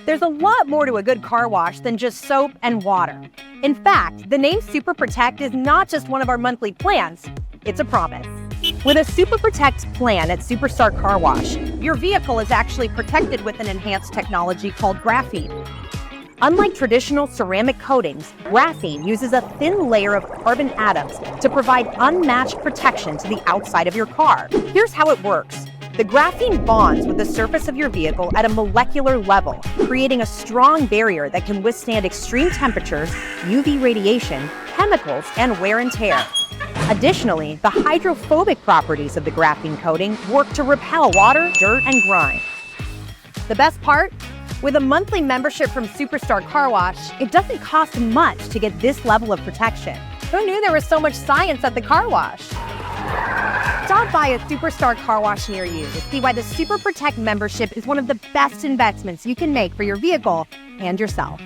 There's a lot more to a good car wash than just soap and water. In fact, the name Super Protect is not just one of our monthly plans, it's a promise. With a Super Protect plan at Superstar Car Wash, your vehicle is actually protected with an enhanced technology called Graphene. Unlike traditional ceramic coatings, graphene uses a thin layer of carbon atoms to provide unmatched protection to the outside of your car. Here's how it works. The graphene bonds with the surface of your vehicle at a molecular level, creating a strong barrier that can withstand extreme temperatures, UV radiation, chemicals, and wear and tear. Additionally, the hydrophobic properties of the graphene coating work to repel water, dirt, and grime. The best part? With a monthly membership from Superstar Car Wash, it doesn't cost much to get this level of protection. Who knew there was so much science at the car wash? Stop by a Superstar Car Wash near you to see why the Super Protect membership is one of the best investments you can make for your vehicle and yourself.